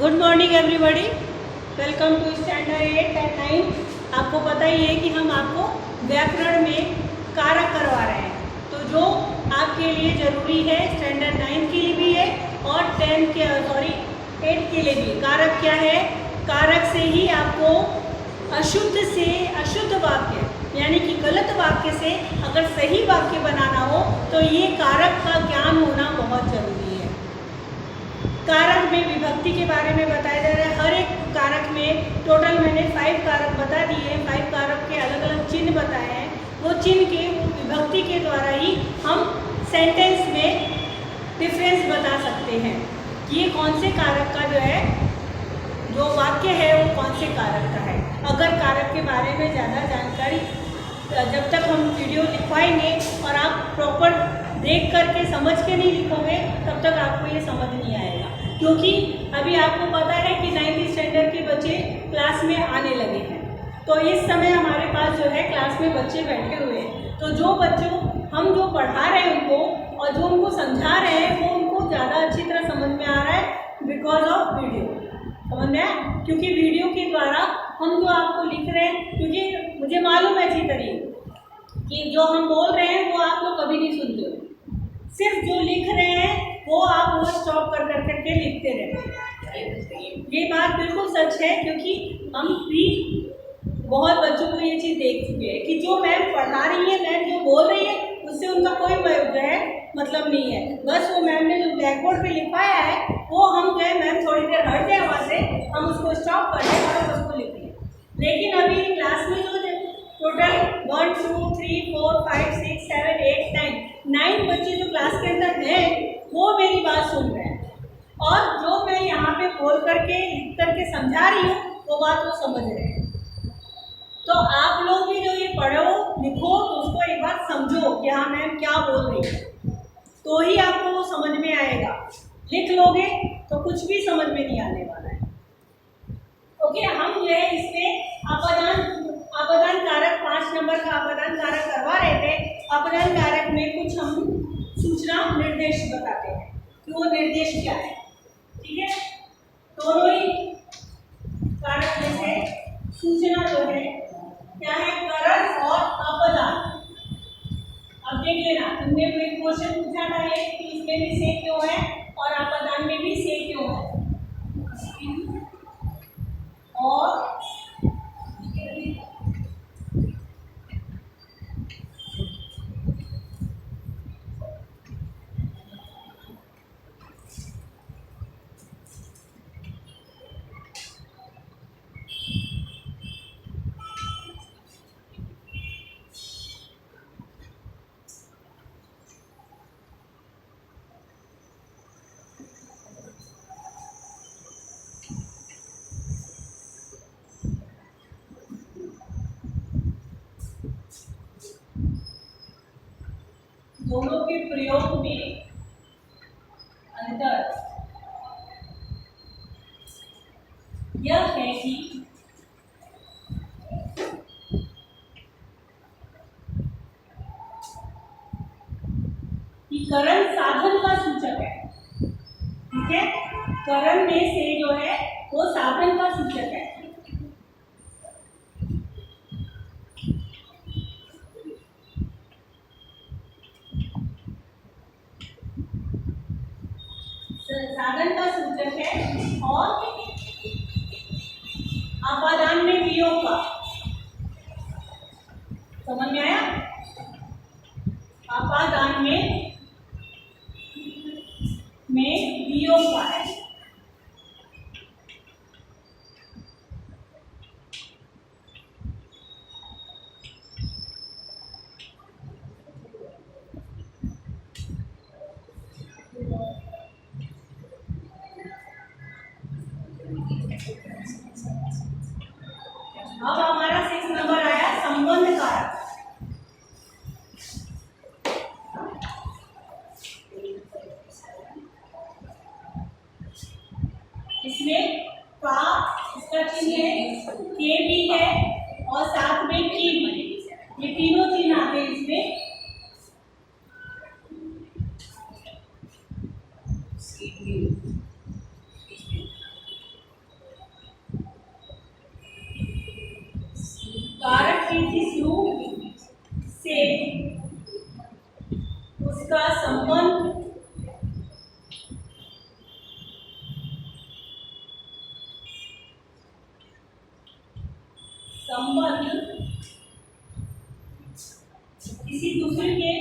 Good morning everybody, welcome to standard 8 and 9। आपको पता ही है कि हम आपको व्याकरण में कारक करवा रहे हैं, तो जो आपके लिए ज़रूरी है स्टैंडर्ड 9 के लिए भी है और 8 के लिए भी। कारक क्या है? कारक से ही आपको अशुद्ध से अशुद्ध वाक्य यानी कि गलत वाक्य से अगर सही वाक्य बनाना हो तो ये कारक का ज्ञान होना बहुत ज़रूरी है। कारक में विभक्ति के बारे में बताया जा रहा है। हर एक कारक में टोटल मैंने 5 कारक बता दिए हैं। 5 कारक के अलग अलग चिन्ह बताए हैं। वो चिन्ह के विभक्ति के द्वारा ही हम सेंटेंस में डिफरेंस बता सकते हैं कि ये कौन से कारक का जो वाक्य है वो कौन से कारक का है। अगर कारक के बारे में ज़्यादा जानकारी जब तक हम वीडियो लिखवाएंगे और आप प्रॉपर देख करके समझ के नहीं लिखोगे तब तक आपको ये समझ नहीं आएगा, क्योंकि अभी आपको पता है कि 9th स्टैंडर्ड के बच्चे क्लास में आने लगे हैं। तो इस समय हमारे पास क्लास में बच्चे बैठे हुए हैं, तो जो बच्चों हम जो पढ़ा रहे हैं उनको और जो उनको समझा रहे हैं वो उनको ज़्यादा अच्छी तरह समझ में आ रहा है बिकॉज ऑफ वीडियो। समझ में आया? क्योंकि वीडियो के द्वारा हम जो आपको लिख रहे हैं, क्योंकि मुझे मालूम है अच्छी तरीके कि जो हम बोल रहे हैं वो आप लोग कभी नहीं सुनते हो, सिर्फ जो लिख रहे हैं वो आप वो स्टॉप कर करके लिखते रहते। ये बात बिल्कुल सच है, क्योंकि हम भी बहुत बच्चों को ये चीज़ देख चुके हैं कि जो मैम पढ़ा रही है, मैम जो बोल रही है उससे उनका कोई मतलब नहीं है। बस वो मैम ने जो ब्लैक बोर्ड पे लिखवाया है वो हम मैम थोड़ी देर हट जाए वहाँ से, हम उसको स्टॉप कर दें और उसको लिख लें। लेकिन अभी क्लास में जो टोटल 1 2 3 4 5 6 7 8 9 बच्चे जो क्लास के अंदर हैं वो मेरी बात सुन रहे हैं, और जो मैं यहाँ पे बोल करके लिख करके समझा रही हूँ वो बात वो समझ रहे हैं। तो आप लोग भी जो ये पढ़ो लिखो तो उसको एक बार समझो कि हाँ मैम क्या बोल रही है, तो ही आपको वो समझ में आएगा। लिख लोगे तो कुछ भी समझ में नहीं आने वाला है। ओके, हम इसमें अपदान कारक 5 नंबर का अपदान कारक करवा रहे थे। अपदान कारक में कुछ हम सूचना निर्देश बताते हैं कि वो निर्देश क्या है। ठीक है, दोनों ही कारक में से सूचना क्या है, करण और अपदान। अब देख लेना, तुमने कोई क्वेश्चन पूछा था कि इसमें भी से क्यों है और अपदान में भी से क्यों है, और दोनों के प्रयोग में अंतर यह है कि करण साधन का सूचक है। ठीक है, करण में से जो है वो साधन का सूचक है। साधन का सूचक है, और अपादान में वियोग का। समझ में आया? अपादान में वियोग का है। अब हमारा 6 नंबर आया संबंध कारक। इसमें का इसका चिन्ह है, के भी है और साथ में की भी है। ये तीनों चिन्ह आते हैं इसमें। किसी से उसका संबंध किसी दूसरे के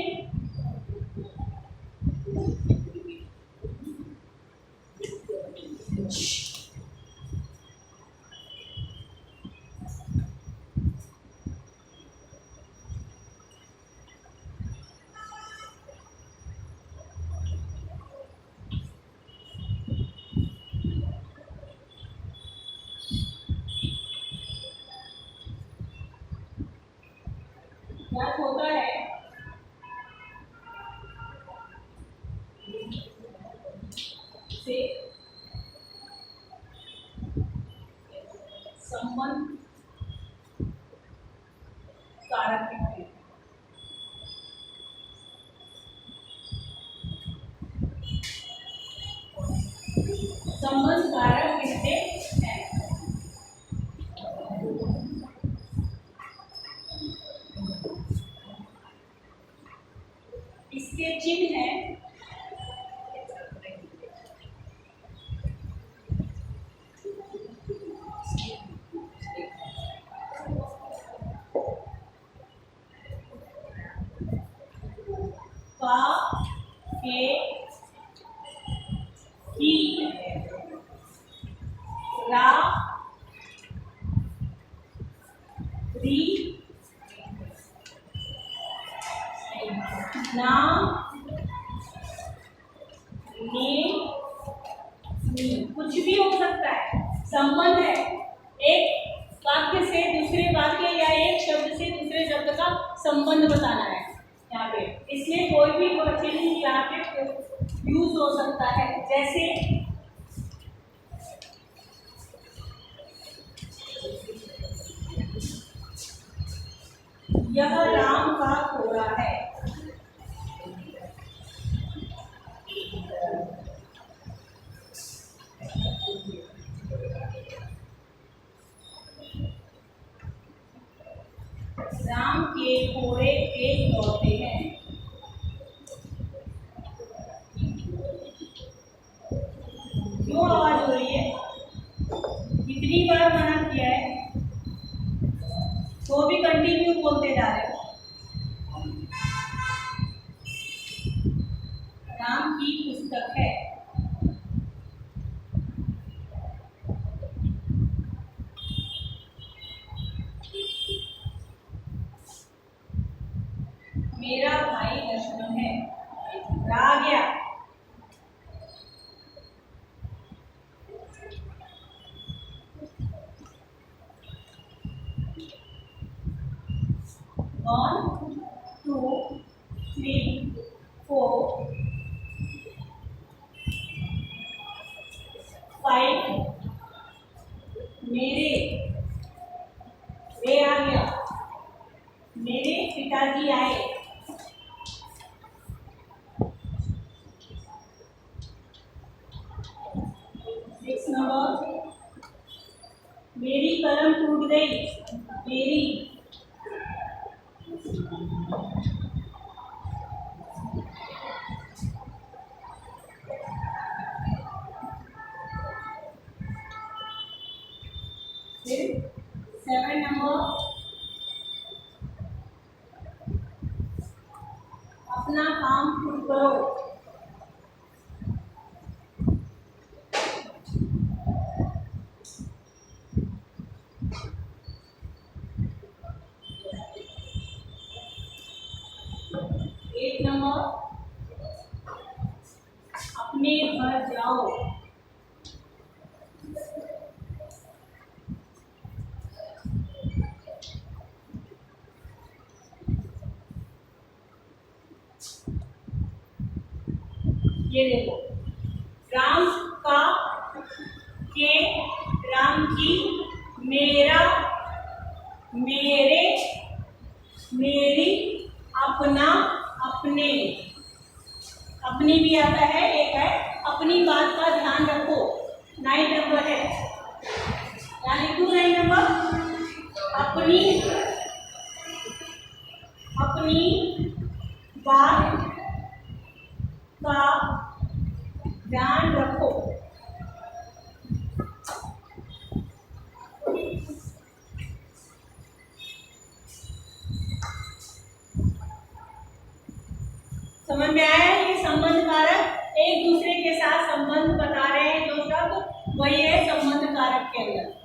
ज्ञात होता है से संबंध कारक है। संबंध कारक किससे है? इसके चिन्ह है का, के, की, रा, री, ना, ने, नी, कुछ भी हो सकता है। संबंध है एक वाक्य से दूसरे वाक्य या एक शब्द से दूसरे शब्द का संबंध बताना है यहाँ पे, इसलिए कोई भी चिन्ह यहाँ पे यूज हो सकता है। जैसे यह राम का घोड़ा है। राम के घोड़े तेज दौड़ते हैं। क्यों आवाज हो रही है? कितनी बार मना किया है तो भी कंटिन्यू बोलते जा रहे हो। राम की पुस्तक है। मेरा भाई लक्ष्मण है। आ गया। One, two, three, four, five. मेरे, वे आ गया। मेरे पिताजी आए। सिक्स नंबर, मेरी कलम टूट गई। मेरी, सेवन नंबर, अपना काम खुद करो। एट नंबर, अपने घर जाओ। ये देखो, राम का, के, राम की, मेरा, मेरे, मेरी, अपना, अपने। अपनी भी आता है, एक है अपनी बात का ध्यान रखो। 9 नंबर है, यानी 2 9 नंबर, अपनी अपनी बात का ध्यान रखो। समझ में आया है? ये संबंध कारक एक दूसरे के साथ संबंध बता रहे हैं, जो शब्द वही है संबंध कारक के अंदर।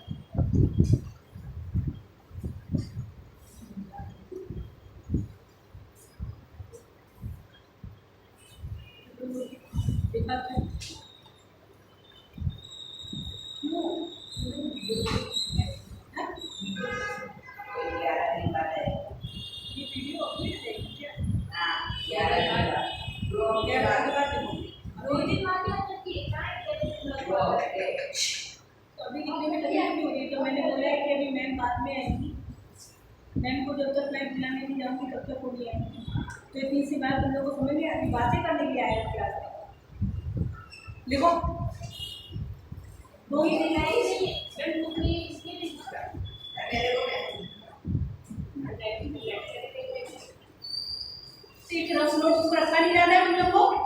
अभी कितने में तकलीफ नहीं हो रही, तो मैंने बोला है कि अभी मैम बाद में आएंगी। मैम को जब तक मैं बुलाने नहीं जाऊँगी तब तक वो नहीं आएंगी। तो इतनी सी बात तुम लोगों को समझ में आती, बातें करने के लिए आए हो क्लास में। लिखो दो ही दिन आई नहीं मैम बुक नहीं इसके लिए एक रफ नोट रखा नहीं जाता है तुम लोग को।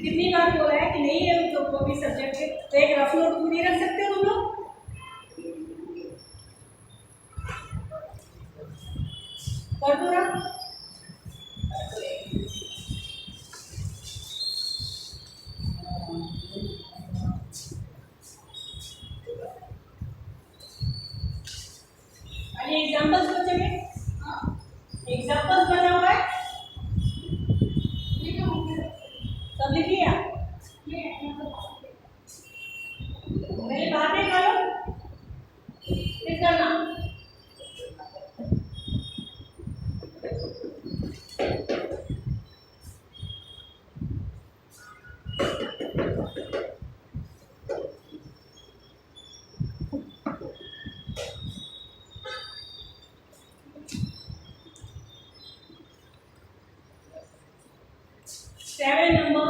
कितनी बार बोला है कि नहीं है तो कोई भी सब्जेक्ट है तो एक रफ नोट नहीं रख सकते हो तुम लोग? कर दो रफ। अरे एग्जांपल्स बचे हैं, एग्जांपल्स बना हुआ है, सब लिख लिया? मेरी बातें करो फिर करना। सेवन नंबर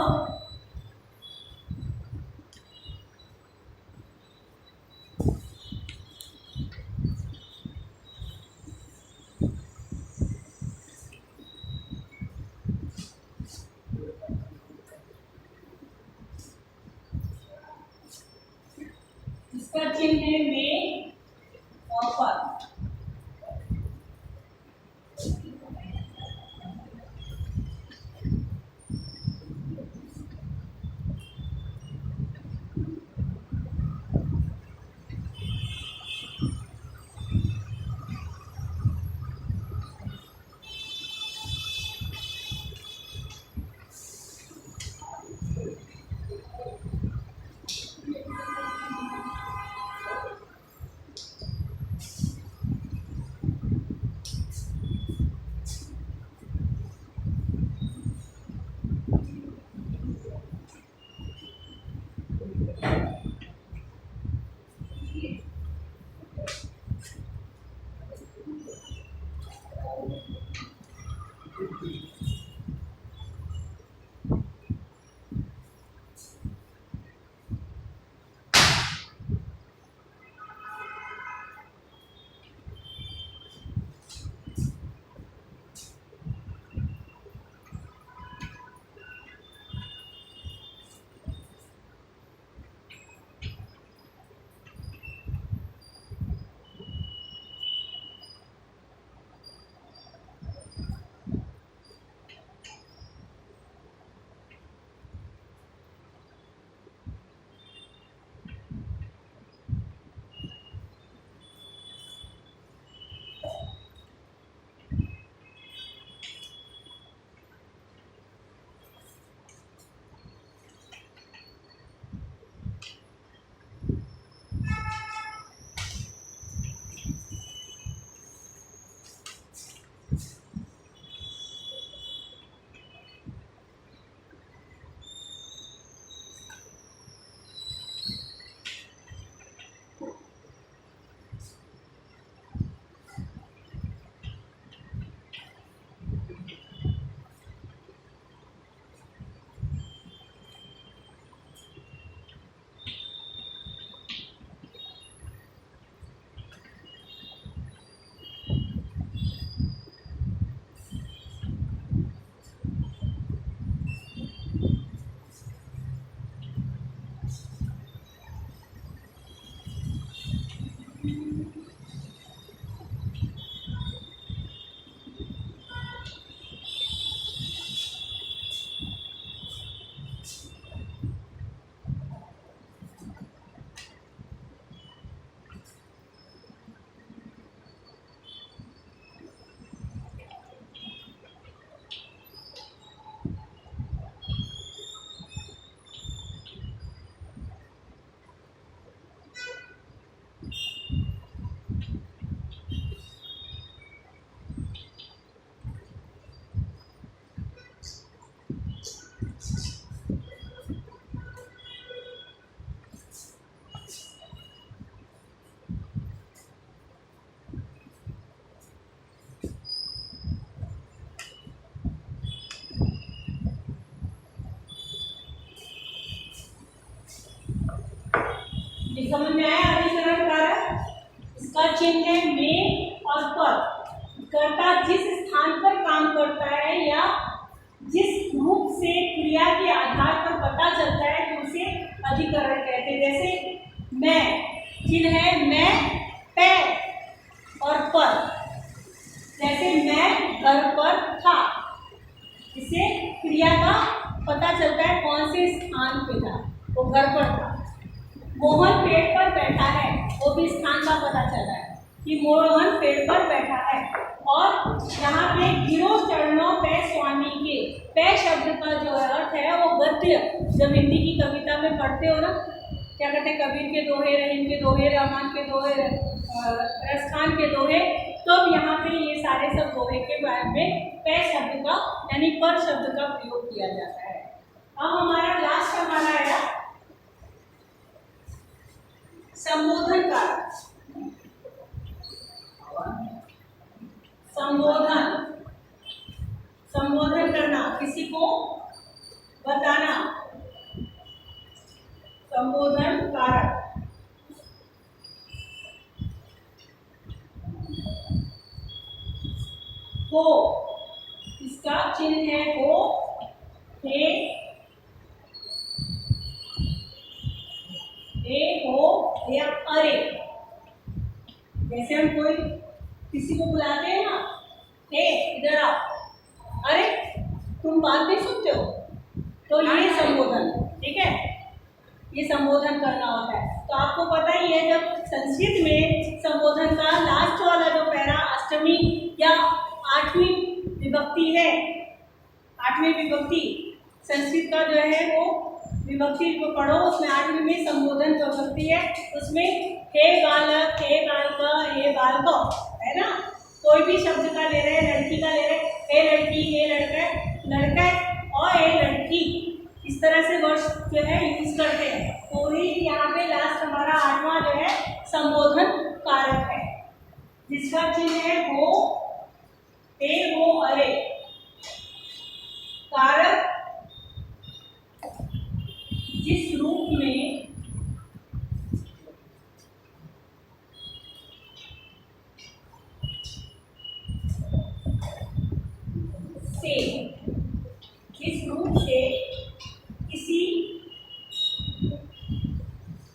इसका चिन्ह है में और पर। समझ में आया? अधिकरण कारक, इसका चिन्ह है में और पर। कर्ता जिस स्थान पर काम करता है या जिस रूप से क्रिया के आधार पर पता चलता है तो उसे अधिकरण कहते हैं। जैसे मैं, चिन्ह है मैं, पैर और पर। जैसे मैं घर पर था, इससे क्रिया का पता चलता है कौन से स्थान पे था, वो घर पर था। मोहन पेड़ पर बैठा है, वो भी स्थान का पता चल रहा है कि मोहन पेड़ पर बैठा है। और यहाँ पे गिरो चरणों पे स्वामी के, पे शब्द का जो अर्थ है वो गद्य। जब हिंदी की कविता में पढ़ते हो ना, क्या कहते हैं, कबीर के दोहे, रहीम के दोहे, रहमान के दोहे, रसखान के दोहे, तो यहाँ पे ये सारे सब दोहे के बारे में पे शब्द का यानी पर शब्द का प्रयोग किया जाता है। अब हमारा लास्ट हमारा है संबोधन कारक। संबोधन, संबोधन करना, किसी को बताना, संबोधन कारक। हो, इसका चिन्ह है हो, हे, हो या अरे। जैसे हम कोई किसी को बुलाते हैं ना, हे इधर आओ, अरे तुम बात नहीं सुनते हो, तो ये संबोधन, ठीक है, ये संबोधन करना होता है। तो आपको पता ही है, जब संस्कृत में संबोधन का लास्ट वाला जो पैरा अष्टमी या आठवीं विभक्ति है, आठवीं विभक्ति संस्कृत का जो है वो विभक्ति को पढ़ो, उसमें आठवीं में संबोधन विभक्ति है, उसमें हे बालक, हे बालिका, हे बालक, है ना। कोई भी शब्द का ले रहे हैं, लड़की का ले रहे हैं, हे लड़की, हे लड़का, लड़का और हे लड़की, इस तरह से वर्ड जो है यूज करते हैं। तो ही यहाँ पे लास्ट हमारा आठवां जो है संबोधन कारक है, जिसका चिन्ह है हो, हे, हो, अरे। कारक जिस रूप में से, जिस रूप से किसी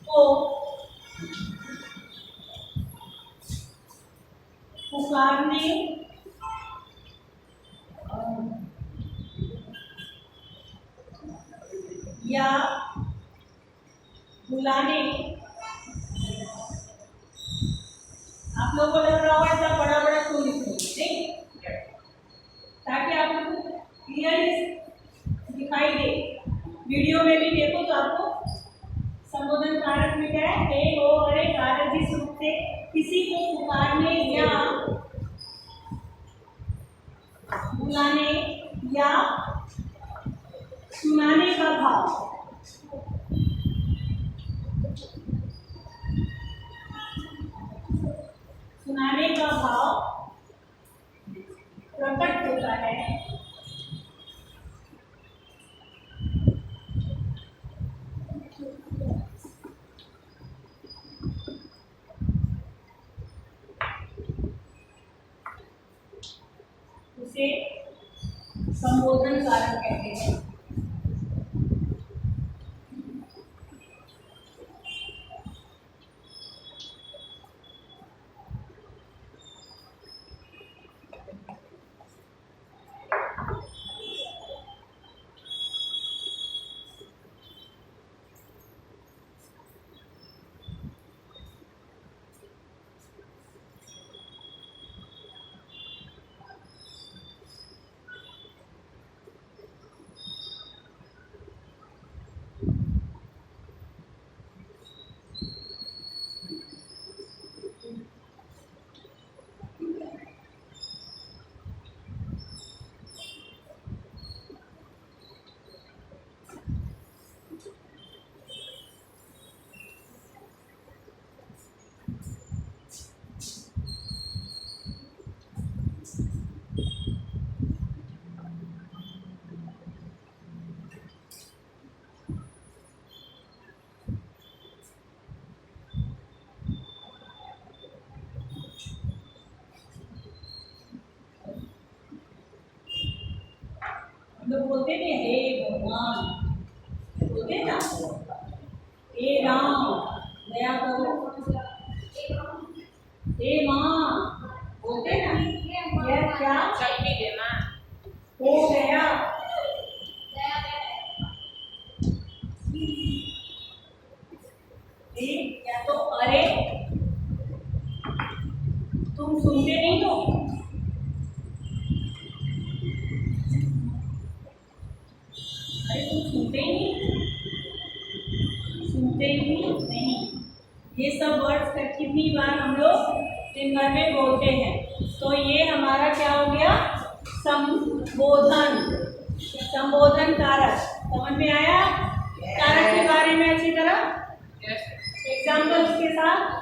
को पुकारने या बुलाने, आप लोगों को लग रहा होगा इतना बड़ा बड़ा क्यों लिख रही है, ताकि आप लोगों को क्लियर दिखाई दे। वीडियो में भी देखो तो आपको संबोधन कारक में क्या है, हे, हो, अरे। कारक जिस रूप से किसी को पुकारने या बुलाने या सुनाने का भाव, सुनाने का भाव प्रकट होता है। उसे संबोधन कारक कहते हैं। नहीं, सुनते ही नहीं। ये सब वर्ड्स कितनी बार हम लोग दिन भर में बोलते हैं। तो ये हमारा क्या हो गया, संबोधन, संबोधन कारक। समझ में आया कारक के बारे में अच्छी तरह, एग्जाम्पल्स के साथ।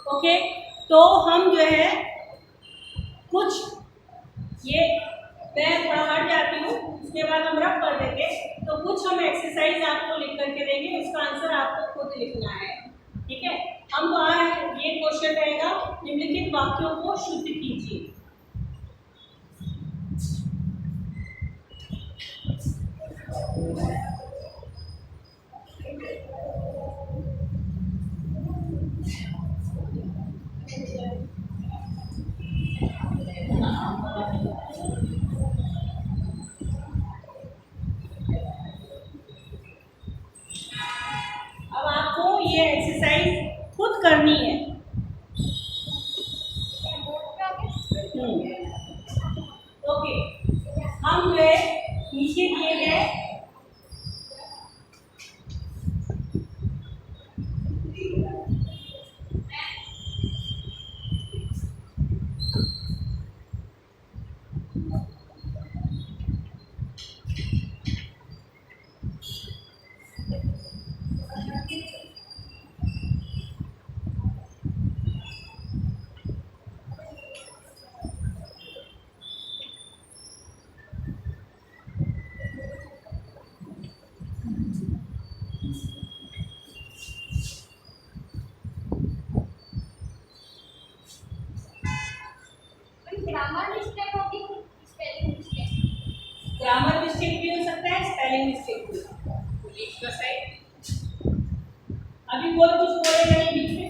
ओके, तो हम जो है कुछ, ये मैं थोड़ा हट जाती हूँ, उसके बाद हम रफ कर देंगे। तो कुछ हम एक्सरसाइज आपको लिख करके देंगे, उसका आंसर आपको खुद लिखना है, ठीक है। हम आज ये क्वेश्चन रहेगा, निम्नलिखित वाक्यों को शुद्ध कीजिए। अब आपको ये एक्सरसाइज खुद करनी है। ओके, हम जो है नीचे दिए गए ग्रामर मिस्टेक भी हो सकता है, स्पेलिंग मिस्टेक भी। अभी कोई कुछ बोलेगा नहीं बीच में।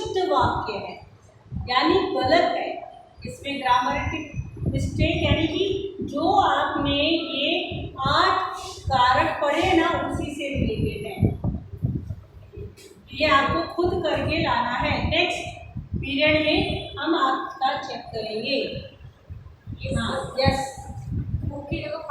शुद्ध वाक्य है, यानी गलत है। इसमें ग्रामरेटिक मिस्टेक, यानी कि जो आपने ये 8 कारक पढ़े ना उसी से रिलेटेड है, ये आपको खुद करके लाना है। नेक्स्ट पीरियड में हम आपका चेक करेंगे। हाँ, यस, की जगह